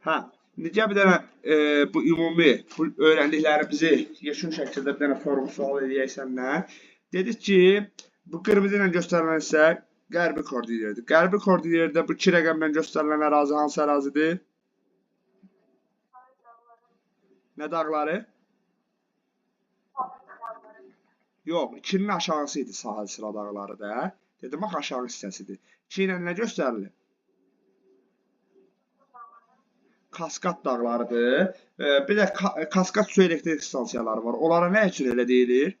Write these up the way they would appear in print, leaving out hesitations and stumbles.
Hə, indi gəl bir dənə bu ümumi bu öyrəndiklərimizi yeşun şəkildə bir dənə form sual eləyək səndən. Dedik ki, bu qırmızı ilə göstərilən isə qərbi koordinatdır. Qərbi koordinatda bu iki rəqəmlə göstərilən ərazi hansı ərazidir? Nə dağları? Yox, 2-nin aşağısı idi sahil sıra dağları da. Dedim, bax aşağı hissəsidir. 2 ilə nə göstərilir? Kaskad dağlarıdır. Bir də kaskad su elektrik stansiyaları var. Onlara nə üçün elə deyilir?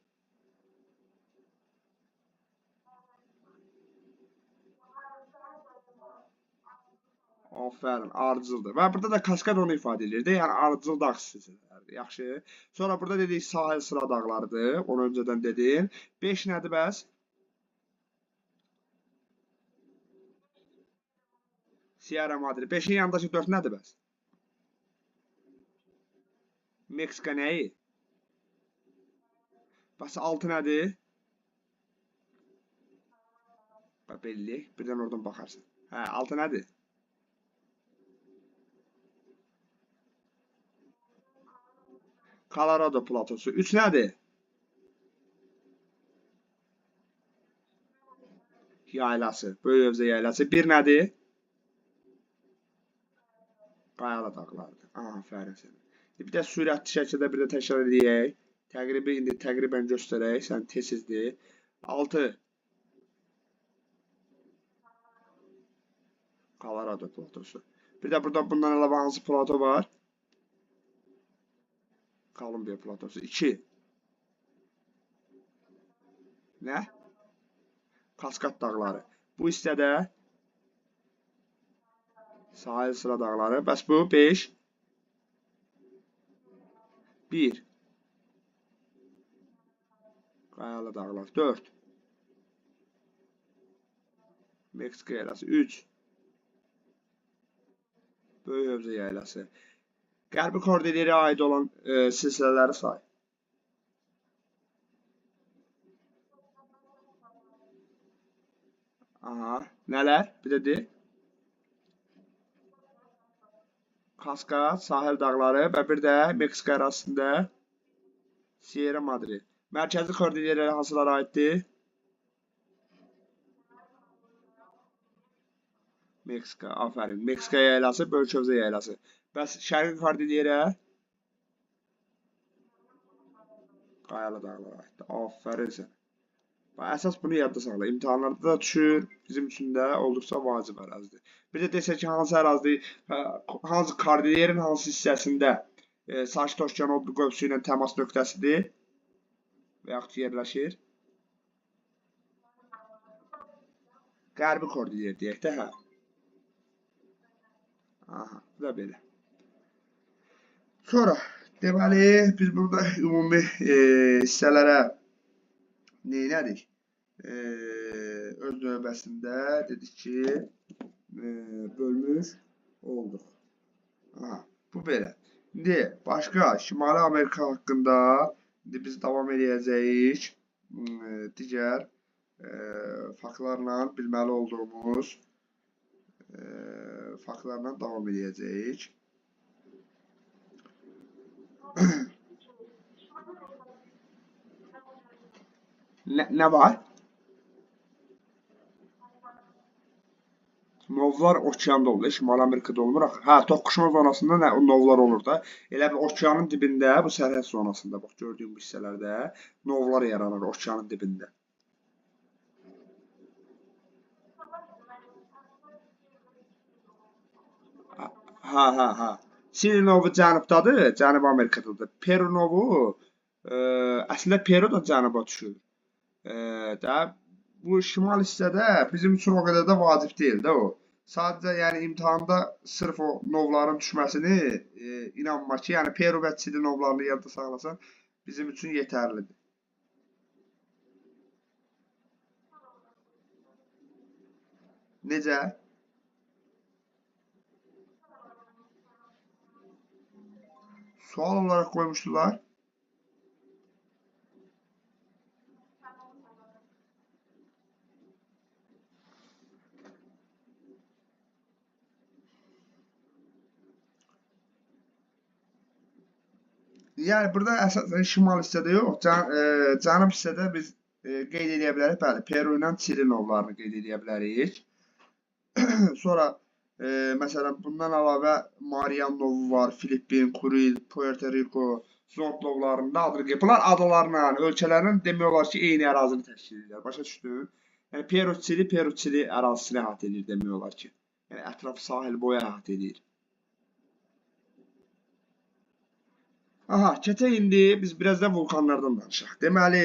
Aferin, ardıcıldır. Və burada da kaskad onu ifadə edir də, yəni ardıcıl dağ silsilələrdir. Yaxşı. Sonra burada dedik sahil sıra dağlarıdır. Onu öncədən dedin. 5 nədir bəs? Sierra Madre. 5-in yanındakı 4 nədir bəs? Meksika nəyi? Bəs 6 nədir? Belli. Birdən oradan baxarsan. Hə, 6 nədir? Colorado platosu. 3 nədir? Yaylası. Böyük Övzə yaylası. 1 nədir? Qayalı dağlardır. Aferin sənə. Bir də sürətli şəkildə bir də təkrar edək. Təqribən göstərək. Sən tezdir. 6. Colorado platosu. Bir də burada bundan əlavə hansı plato var? Kolumbiya platosu. 2. Nə? Kaskad dağları. Bu hissədə sahil sıra dağları. Bəs bu 5. 1. Qayalı dağlar. 4. Meksika yaylası. 3. Böyük Övzə yaylası. Qərbi koordinatlara aid olan silsilələri say. Aha, nələr? Bir də de. Kaskad, sahil dağları və bir də Meksika ərazisində Sierra Madre. Mərkəzi koordinatlara hansılara aiddir? Meksika, aferin. Meksika yaylası, Böyük Övzə yaylası. Bəs şərqi koordinatlara? Qayalı dağlara aiddir. Aferin sən. Əsas bunu yadda saxla. İmtahanlarda da düşür. Bizim üçün də olduqca vacib ərazidir. Bir də desək ki, hansı ərazidir, hansı koordinatın hansı hissəsində Sakit Okean odlu qövsü ilə təmas nöqtəsidir və yaxud yerləşir? Qərbi koordinat deyək də, hə. Aha, bu da belə. Sonra, deməli, biz burada ümumi hissələrə neynədik? Öz növbəsində dedik ki, bölmüş olduq. Aha, bu belə. İndi başqa Şimali Amerika haqqında biz davam edəcəyik. Digər faktlarla bilməli olduğumuz faktlarla davam edəcəyik. Nə var? Novlar okeanda olur, Şimali Amerikada olmur. Hə, toqquşma zonasında novlar olur da. Elə bir okeanın dibində, bu sərhəd zonasında, bax gördüyüm bu hissələrdə novlar yaranır okeanın dibində. Hə. Çili novu cənubdadır, Cənubi Amerikadadır. Peru novu əslində Peru da cənuba düşür. Bu şimal hissədə bizim üçün o qədər də vacib deyil də o. Sadəcə yəni imtahanda sırf o novların düşməsini inanma ki, yəni Peru və Çili novlarını yadda saxlasan bizim üçün yetərlidir. Necə? Sual olarak koymuştular. Yəni burada əsasən şimal hissədə yox, cənub hissədə biz qeyd edə bilərik. Bəli, Peru ilə Çili novlarını qeyd edə bilərik. Sonra məsələn bundan əlavə Marian novu var, Filippin, Kuril, Puerto Rico, Zond novlarında adını qeyd. Bunlar adalarla, ölkələrin demək olar ki, eyni ərazini təşkil edirlər. Başa düşdün? Yəni Peru Çili ərazisini əhatə edir demək olar ki. Yəni ətraf sahil boyu əhatə edir. Aha, keçək indi biz biraz da vulkanlardan danışaq. Deməli,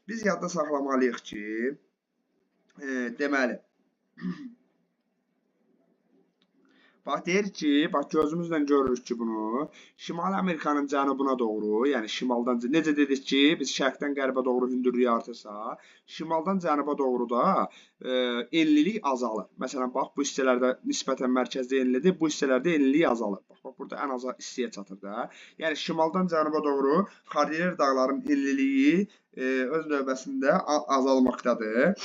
biz yadda saxlamalıyıq ki, deməli bax deyir ki, bax gözümüzlə görürük ki bunu, Şimali Amerikanın cənubuna doğru, yəni şimaldan necə dedik ki, biz şərqdən qərbə doğru hündürlük artırsa, şimaldan cənuba doğru da enlilik azalır. Məsələn, bax bu hissələrdə nisbətən mərkəzdə enlidir, bu hissələrdə enlilik azalır. Bax burada ən az hissəyə çatır da. Yəni şimaldan cənuba doğru Kordilyer dağlarının enliliyi öz növbəsində azalmaqdadır.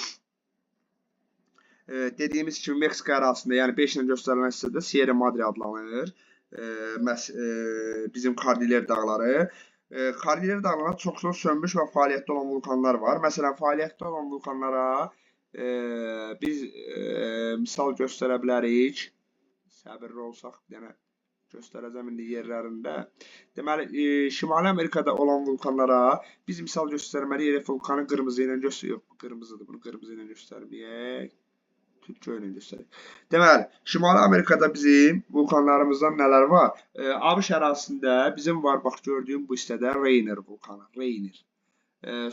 Dediyimiz kimi Meksika ərazisində, yəni 5 ilə göstərilən hissədə Sierra Madre adlanır. Bizim Kordilyer dağları. Kordilyer dağlarında çoxlu sönmüş və fəaliyyətdə olan vulkanlar var. Məsələn, fəaliyyətdə olan vulkanlara biz misal göstərə bilərik. Səbirli olsaq, bir dənə göstərəcəm indi yerlərində. Deməli, Şimali Amerikada olan vulkanlara biz misal göstərməliyik. Elef vulkanı qırmızı ilə göstərir. Yox, qırmızıdır. Bunu qırmızı ilə göstərməyək. Türkiyə ilə göstərir. Deməli, Şimali Amerikada bizim vulkanlarımızdan nələr var? ABŞ ərazisində bizim var, bax gördüyüm bu hissədə Rainier vulkanı. Rainier.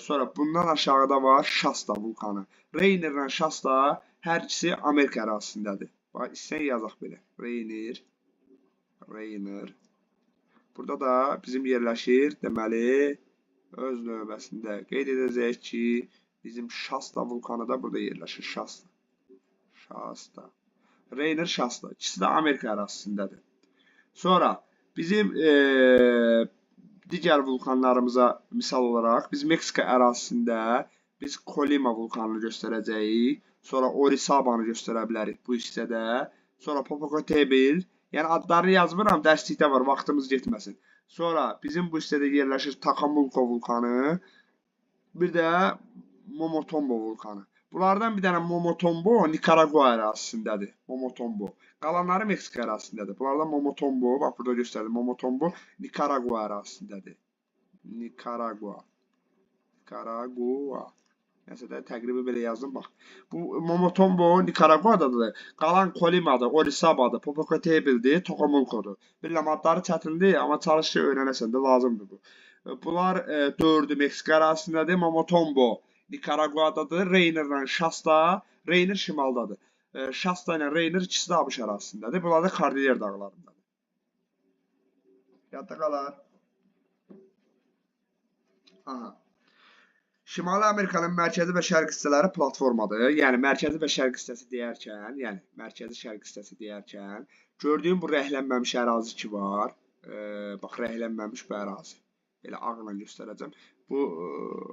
Sonra bundan aşağıda var Shasta vulkanı. Rainier ilə Shasta hər ikisi Amerika ərazisindədir. Bax, istəyən yazaq belə. Rainier. Rainier. Burada da bizim yerləşir. Deməli, öz növbəsində qeyd edəcəyik ki, bizim Shasta vulkanı da burada yerləşir. Shasta. Rainier, Shasta. İkisi də Amerika ərazisindədir. Sonra bizim digər vulkanlarımıza misal olaraq biz Meksika ərazisində biz Colima vulkanını göstərəcəyik. Sonra Orisabanı göstərə bilərik bu hissədə. Sonra Popocatépetl. Yəni adlarını yazmıram, dərslikdə var, vaxtımız getməsin. Sonra bizim bu hissədə yerləşir Takamulko vulkanı. Bir də Momotombo vulkanı. Bunlardan bir dənə Momotombo Nikaragua ərazisindədir. Momotombo. Qalanları Meksika ərazisindədir. Bunlardan Momotombo, bax burada göstərdim. Momotombo Nikaragua ərazisindədir. Nikaragua. Nəsə də təqribi belə yazdım, bax. Bu Momotombo Nikaraguadadır. Qalan Colima'dır, Orizaba'dır, Popocatépetl-dir, Tokomulko'dur. Bilirəm, adları çətindir, amma çalış ki, öyrənəsən də lazımdır bu. Bunlar 4-ü Meksika ərazisindədir. Momotombo Nikaraguadadır. Rainier ilə Shasta. Rainier şimaldadır. Shasta ilə Rainier ikisi də ABŞ ərazisindədir. Bunlar da Kordilyer dağlarındadır. Yadda qalar. Aha. Şimali Amerikanın mərkəzi və şərq hissələri platformadır. Yəni mərkəzi və şərq hissəsi deyərkən, gördüyüm bu rəhlənməmiş ərazi ki var. Bax, rəhlənməmiş bu ərazi. Elə ağla göstərəcəm. Bu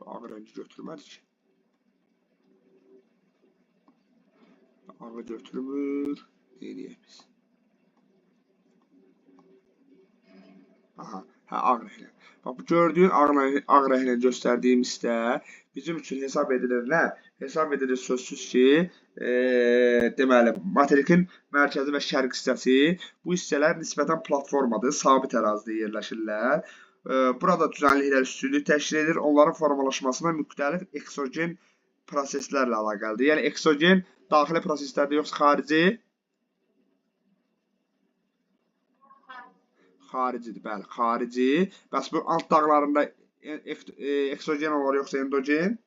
ağ rəngi götürmədik ki. Ağı götürmür. Eləyək biz. Aha, ağ rəhlən. Bax, bu gördüyün ağ rəhlən göstərdiyim hissə bizim üçün hesab edilir nə? Hesab edilir sözsüz ki, deməli, materikin mərkəzi və şərq hissəsi, bu hissələr nisbətən platformadır, sabit ərazidə yerləşirlər. Burada düzənliklər üstünlük təşkil edir. Onların formalaşmasına müxtəlif eksogen proseslərlə əlaqəlidir. Yəni, eksogen daxili proseslərdə yoxsa xarici? Xaricidir, bəli, xarici. Bəs bu alt dağlarında eksogen olur yoxsa endogen?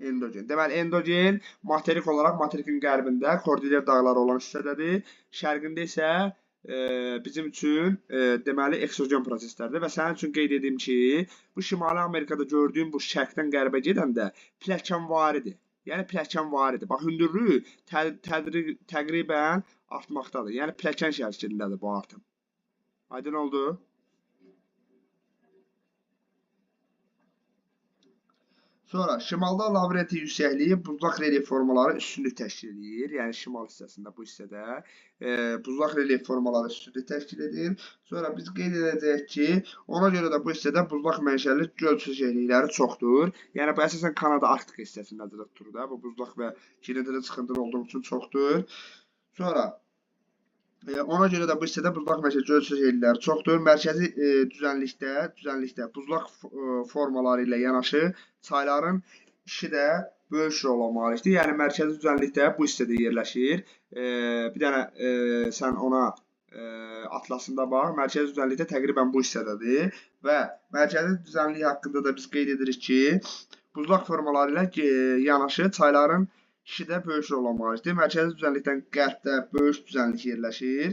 Endogen. Deməli, endogen materik olaraq materikin qərbində Kordilyer dağları olan hissədədir. Şərqində isə bizim üçün deməli eksogen proseslərdir və sənin üçün qeyd edeyim ki, bu Şimali Amerikada gördüyüm bu şərqdən qərbə gedəndə pilləkənvaridir. Yəni pilləkənvaridir. Bax, hündürlüyü təqribən artmaqdadır. Yəni pilləkən şəklindədir bu artım. Aydın oldu? Sonra şimalda labirenti yüksəkliyi buzlaq relyef formaları üstünlük təşkil edir. Yəni şimal hissəsində bu hissədə buzlaq relyef formaları üstünlük təşkil edir. Sonra biz qeyd edəcəyik ki, ona görə də bu hissədə buzlaq mənşəli göl çökəklikləri çoxdur. Yəni bu əsasən Kanada Arktika hissəsində durur da. Bu buzlaq və kilometr çıxıntılı olduğu üçün çoxdur. Sonra ona görə də bu hissədə buzlaq mənşəli göl çökəklikləri çoxdur. Mərkəzi düzənlikdə buzlaq formaları ilə yanaşı çayların işi də böyük rol malikdir. Yəni mərkəzi düzənlikdə bu hissədə yerləşir. Bir dənə sən ona atlasında bax. Mərkəzi düzənlikdə təqribən bu hissədədir və mərkəzi düzənlik haqqında da biz qeyd edirik ki, buzlaq formaları ilə yanaşı çayların işi də böyük rol malikdir. Mərkəzi düzənlikdən qərbdə böyük düzənlik yerləşir.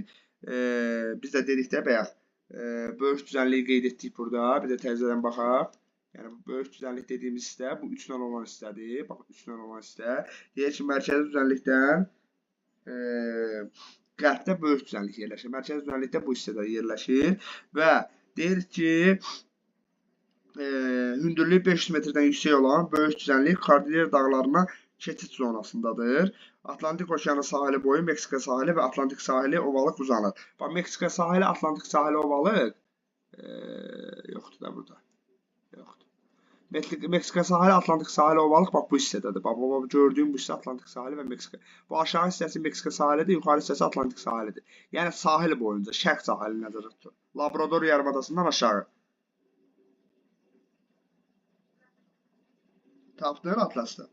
Biz də dedik də bayaq böyük düzənliyi qeyd etdik burada. Bir də təzədən baxaq. Yəni böyük düzənlik dediyimiz hissə bu 3 ilə olan hissədir. Bax 3 ilə olan hissə. Deyək ki, mərkəzi düzənlikdən qərbdə böyük düzənlik yerləşir. Mərkəzi düzənlikdə bu hissədə yerləşir və deyir ki, hündürlüyü 500 metrdən yüksək olan böyük düzənlik Kordilyer dağlarına keçid zonasındadır. Atlantik okeanı sahili boyu Meksika sahili və Atlantik sahili ovalıq uzanır. Bax Meksika sahili, Atlantik sahili ovalıq yoxdur da burada. Meksika sahili, Atlantik sahili ovalıq bax bu hissədədir. Bax gördüyüm bu hissə Atlantik sahili və Meksika. Bu aşağı hissəsi Meksika sahilidir, yuxarı hissəsi Atlantik sahilidir. Yəni sahil boyunca şərq sahili nəzərdə tutulur. Labrador yarımadasından aşağı. Tapdın atlasda.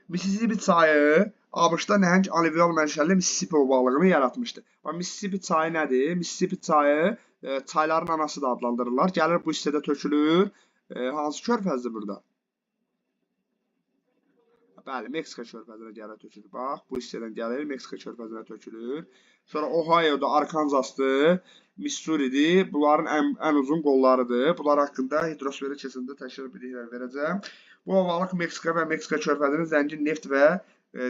Mississippi çayı ABŞ-da nəhəng alüvyal mənşəli Mississippi ovalığını yaratmışdır. Mississippi çayı nədir? Mississippi çayı çayların anası da adlandırırlar. Gəlir bu hissədə tökülür. Hansı körfəzdir burada? Bəli, Meksika körfəzinə gəlir tökülür. Bax, bu hissədən gəlir, Meksika körfəzinə tökülür. Sonra Ohio'da Arkansas'dır, Missouri'dir. Bunların ən uzun qollarıdır. Bunlar haqqında hidrosferi keçidində təşkil biliklər verəcəm. Bu ovalıq Meksika və Meksika körfəzinin zəngin neft və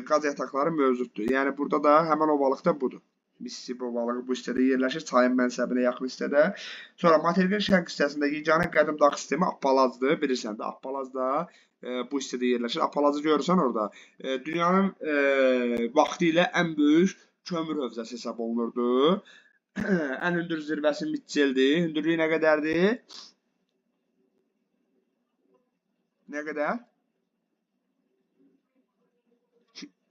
qaz yataqları mövcuddur. Yəni burada da həmən ovalıqda budur. Mississippi ovalığı bu hissədə yerləşir, çayın mənsəbinə yaxın hissədə. Sonra materikin şərq hissəsində yeganə qədim dağ sistemi Appalazdır. Bilirsən də, Appalaz da bu hissədə yerləşir. Appalazı görürsən orada. Dünyanın vaxtı ilə ən böyük kömür hövzəsi hesab olunurdu. Ən hündür zirvəsi Mitchell'dir. Hündürlüyü nə qədərdir? Nə qədər?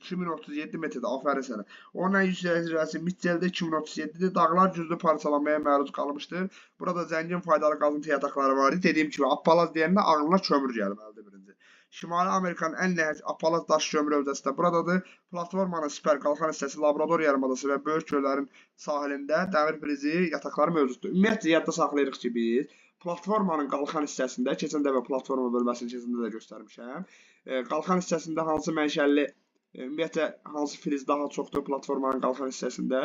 2037 metrdə, afərin sənə. Onun ən yüksək zirvəsi Mitchell'də 2037-dir. Dağlar güclü parçalanmaya məruz qalmışdır. Burada zəngin faydalı qazıntı yataqları var idi. Dediyim kimi, Appalaz deyəndə ağlına kömür gəlməlidir birinci. Şimali Amerikanın ən nəhəng Appalaz daş kömür hövzəsi də buradadır. Platformanın sipər qalxan hissəsi Labrador yarımadası və böyük göllərin sahilində dəmir filizi yataqları mövcuddur. Ümumiyyətlə, yadda saxlayırıq ki, biz platformanın qalxan hissəsində, keçən dəfə platforma bölməsinin keçəndə də göstərmişəm. Qalxan hissəsində hansı mənşəli ümumiyyətlə, hansı filiz daha çoxdur platformanın qalxan hissəsində?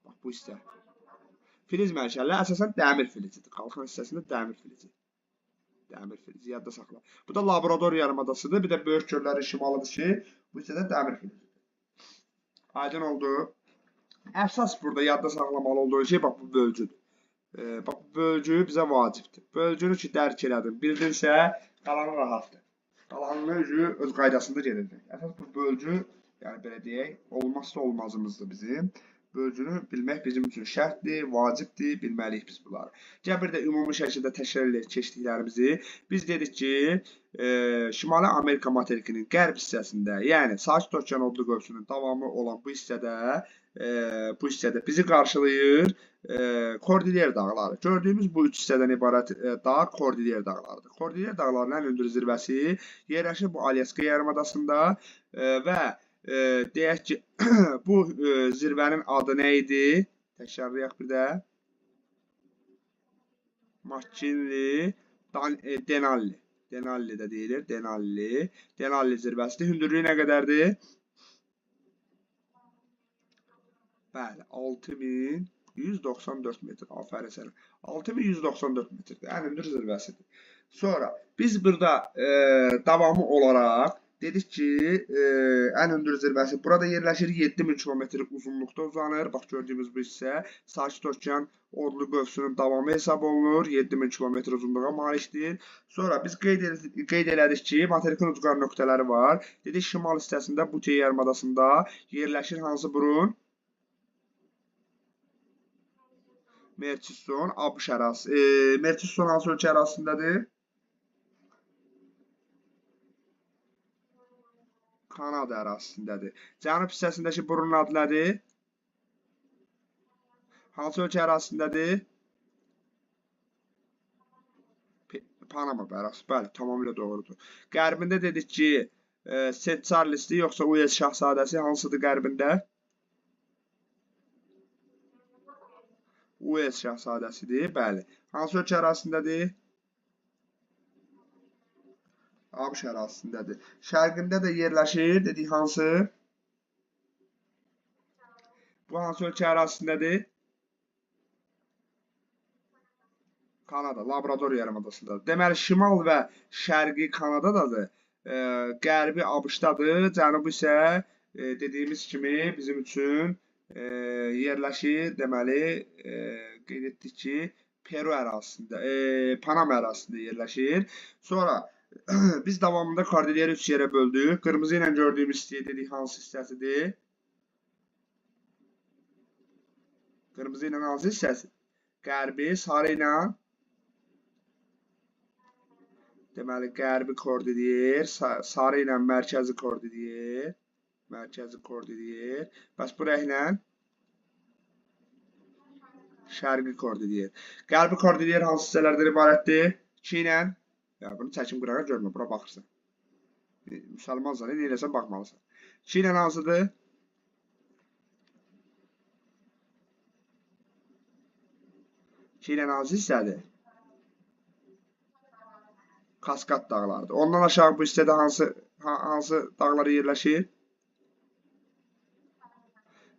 Bax, bu hissə. Filiz mənşəli əsasən dəmir filizidir. Qalxan hissəsində dəmir filizi. Dəmir filizi, yadda saxla. Bu da Labrador yarımadasıdır. Bir də böyük göllərin şimalıdır ki, bu hissədə dəmir filizidir. Aydın oldu. Əsas burada yadda saxlamalı olduğu şey, bax, bu bölgüdür. Bax, bu bölgü bizə vacibdir. Bölgünü ki, dərk elədin, bildinsə, qalanı rahatdır. Qalanını öz qaydasında gedəcək. Əsas bu bölgü, yəni belə deyək, olmazsa olmazımızdır bizim. Bölgünü bilmək bizim üçün şərtdir, vacibdir, bilməliyik biz bunları. Gəl bir də ümumi şəkildə təkrar edək keçdiklərimizi. Biz dedik ki, Şimali Amerika materikinin qərb hissəsində, yəni Sakit Okean odlu qövsünün davamı olan bu hissədə bizi qarşılayır Kordilyer dağları. Gördüyümüz bu üç hissədən ibarət dağ Kordilyer dağlarıdır. Kordilyer dağlarının ən hündür zirvəsi yerləşir bu Alyaska yarımadasında və deyək ki, bu zirvənin adı nə idi? Təkrarlayaq bir də. McKinley, Denali. Denali də deyilir. Denali. Denali zirvəsidir. Hündürlüyü nə qədərdir? Bəli, 6194 metr. Afərin sənə. 6194 metrdir. Ən hündür zirvəsidir. Sonra biz burada davamı olaraq Dedik ki, ən hündür zirvəsi burada yerləşir. 7000 kilometr uzunluqda uzanır. Bax, gördüyümüz bu hissə Sakit Okean odlu qövsünün davamı hesab olunur. 7000 kilometr uzunluğa malikdir. Sonra biz qeyd elədik ki, materikin ucqar nöqtələri var. Dedik, şimal hissəsində Butey yarımadasında yerləşir hansı burun? Merçiston, ABŞ ərazisi. Merçiston hansı ölkə ərazisindədir? Kanada ərazisindədir. Cənub hissəsindəki burunun adı nədir? Hansı ölkə ərazisindədir? Panama ərazisi. Bəli, tamamilə doğrudur. Qərbində dedik ki, St. Charles'dir, yoxsa Uels şahzadəsi hansıdır qərbində? Uels şahzadəsidir, bəli. Hansı ölkə ərazisindədir? ABŞ ərazisindədir. Şərqində də yerləşir, dedik hansı? Bu hansı ölkə ərazisindədir? Kanada, Labrador yarımadasındadır. Deməli, şimal və şərqi Kanadadadır, qərbi ABŞ-dadır, cənubu isə dediyimiz kimi bizim üçün yerləşir, deməli, qeyd etdik ki, Peru ərazisində, Panama ərazisində yerləşir. Sonra biz davamında Kordilyer 3 yerə böldük. Qırmızı ilə gördüyümüz hissəyə dedik hansı hissəsidir? Qırmızı ilə hansı hissəsi? Qərbi, sarı ilə deməli qərbi Kordilyer, sarı ilə mərkəzi Kordilyer. Mərkəzi Kordilyer. Bəs bu rənglə şərqi Kordilyer. Qərbi Kordilyer hansı hissələrdən ibarətdir? 2 ilə bunu çəkim qırağa görmə, bura baxırsan. Müsəlmansan, nə eləsən baxmalısan. 2 ilə hansıdır? Çiğnən hansı hissədir? Kaskad dağlarıdır. Ondan aşağı bu hissədə hansı dağları yerləşir?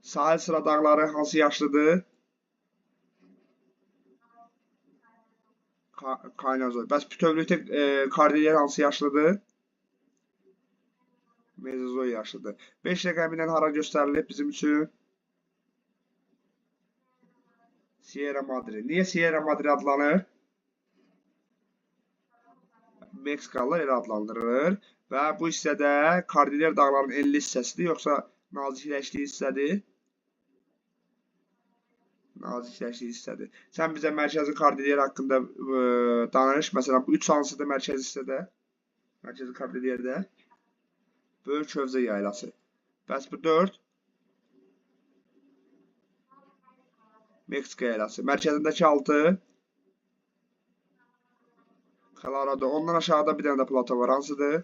Sahil sıra dağları hansı yaşlıdır? Kaynazoy. Bəs bütövlükdə Kordilyer hansı yaşlıdır? Mezozoy yaşlıdır. 5 rəqəmi ilə hara göstərilib bizim üçün? Sierra Madre. Niyə Sierra Madre adlanır? Meksikalılar elə adlandırılır. Və bu hissədə Kordilyer dağlarının enli hissəsidir, yoxsa nazikləşdiyi hissədir? Nazikləşdiyi hissədir. Sən bizə mərkəzi Kordilyer haqqında danış. Məsələn, bu 3 hansıdır mərkəzi hissədə? Mərkəzi Kordilyerdə? Böyük Hövzə yaylası. Bəs bu 4? Meksika yaylası. Mərkəzindəki 6? Colorado. Ondan aşağıda bir dənə də plato var. Hansıdır?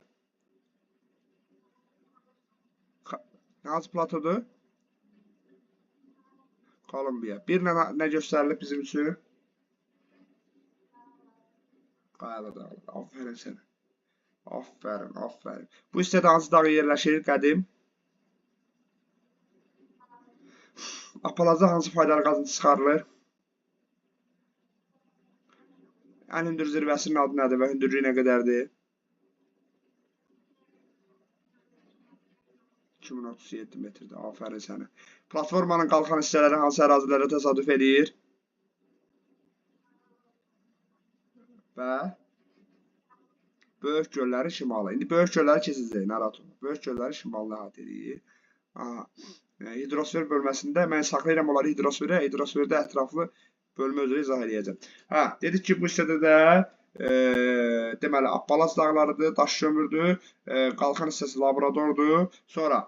Hansı platodur? Kolumbiya. Bir nə göstərilib bizim üçün? Qayalı dağlar. Aferin sənə. Aferin, aferin. Bu hissədə hansı dağ yerləşir? Qədim. Apalazda hansı faydalı qazıntı çıxarılır? Ən hündür zirvəsinin adı nədir və hündürlüyü nə qədərdir? 2037 metrdir. Aferin sənə. Platformanın qalxan hissələri hansı ərazilərə təsadüf edir? Və böyük gölləri şimalı. İndi böyük gölləri keçəcək, narahat olma. Böyük gölləri şimalına əhatə edir. Hidrosfer bölməsində mən saxlayıram onları hidrosferə. Hidrosferdə ətraflı bölmə üzrə izah edəcəm. Dedik ki, bu hissədə də deməli Appalaz dağlarıdır, daş kömürdür, qalxan hissəsi Labradordur. Sonra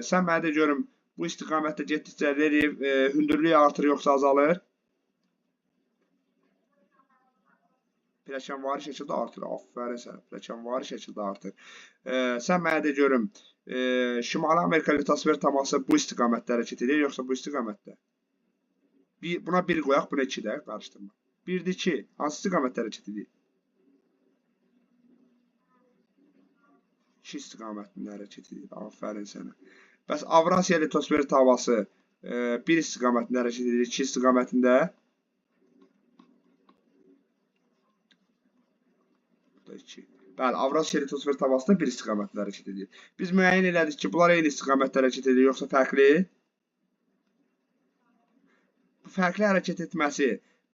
sən mənə de görüm, bu istiqamətdə getdikcə relyef hündürlüyü artır yoxsa azalır? Pilləkənvari şəkildə artır. Aferin sənə. Pilləkənvari şəkildə artır. Sən mənə de görüm, Şimali Amerika litosfer təması bu istiqamətdə hərəkət edir, yoxsa bu istiqamətdə? Buna 1 qoyaq, buna 2 də qarışdırma. 1-dir 2. Hansı istiqamətdə hərəkət edir? 2 istiqamətində hərəkət edir. Aferin sənə. Bəs Avrasiya litosfer təması 1 istiqamətində hərəkət edir, 2 istiqamətində? Bu da 2. Bəli, Avrasiya litosfer tabaqasında bir istiqamətlə hərəkət edir. Biz müəyyən elədik ki, bunlar eyni istiqamətdə hərəkət edir, yoxsa fərqli? Bu fərqli hərəkət etməsi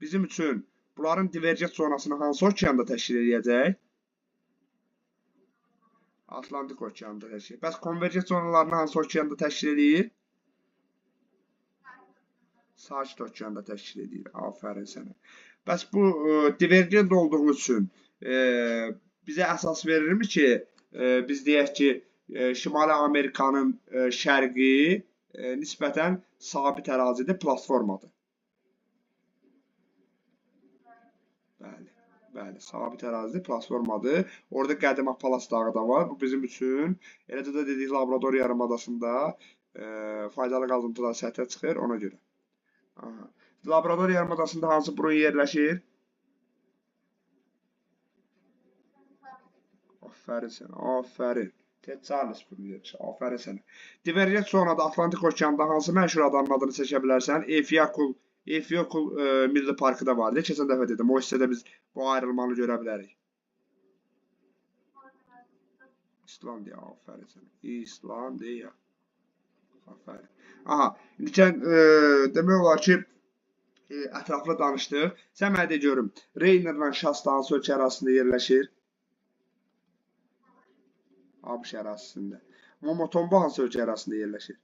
bizim üçün bunların divergent zonasını hansı okeanda təşkil edəcək? Atlantik okeanında təşkil edir. Bəs konvergent zonalarını hansı okeanda təşkil edir? Sakit okeanda təşkil edir. Afərin sənə. Bəs bu divergent olduğu üçün bizə əsas verirmi ki, biz deyək ki, Şimali Amerikanın şərqi nisbətən sabit ərazidə platformadır. Bəli, sabit ərazidə platformadır. Orada qədim Apalas dağı da var. Bu bizim üçün, eləcə də dedik, Labrador yarımadasında faydalı qazıntılar səthə çıxır, ona görə. Labrador yarımadasında hansı burun yerləşir? Aferin sənə, aferin. Ted Charles burun yerləşir, aferin sənə. Divergent zonada Atlantik okeanda hansı məşhur adanın adını seçə bilərsən? Efiyokul Milli Parkı da vardı. Keçən dəfə dedim, o hissədə biz bu ayrılmanı görə bilərik. İslandiya, aferin sənə. İslandiya. Aferin. Aha, indi demək olar ki, ətraflı danışdıq. Sən mənə de görüm, Reynerlə Şasta hansı ölkə ərazisində yerləşir? ABŞ ərazisində. Momotombo hansı ölkə ərazisində yerləşir?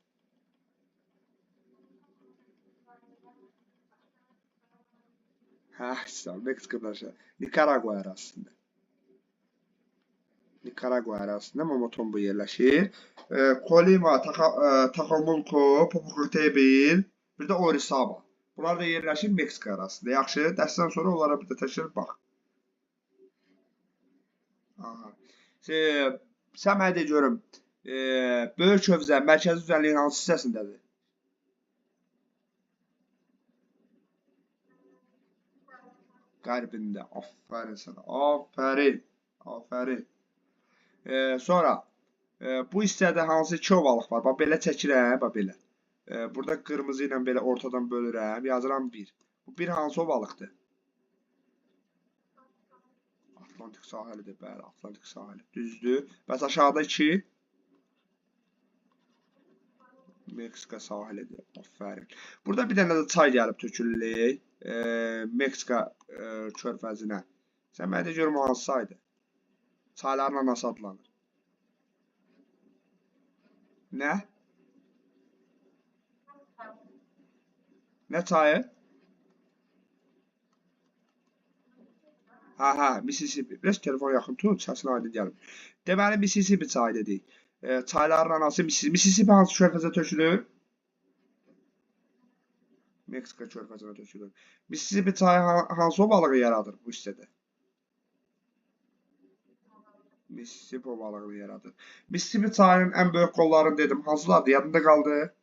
Meksika aşağı. Nikaragua ərazisində. Nikaragua ərazisində Momotombo yerləşir. Colima, Taxomulco, Popocatépetl, bir də Orizaba. Bunlar da yerləşir Meksika ərazisində. Yaxşı, dərsdən sonra onlara bir də təkrar bax. Sən mənə de görüm, böyük hövzə mərkəzi düzənliyin hansı hissəsindədir? Qərbində. Aferin sənə. Aferin. Aferin. Sonra bu hissədə hansı iki ovalıq var? Bax belə çəkirəm, bax belə. Burada qırmızı ilə belə ortadan bölürəm, yazıram 1. Bu bir hansı ovalıqdır? Atlantik sahilidir, bəli, Atlantik sahili. Düzdür. Bəs aşağıda 2? Meksika sahilidir. Aferin. Burada bir dənə də çay gəlib tökülür. Meksika körfəzinə. Sən mənə de görüm o hansı çaydır? Çayların anası adlanır. Nə? Nə çayı? Mississippi. Biraz telefon yaxın tut, səsin aydın gəlmir. Deməli, Mississippi çayı dedik. Çayların anası Mississippi hansı körfəzə tökülür? Meksika körfəzinə tökülür. Mississippi çayı hansı ovalığı yaradır bu hissədə? Mississippi ovalığını yaradır. Mississippi çayının ən böyük qollarını dedim. Hansılardır? Yadında qaldı?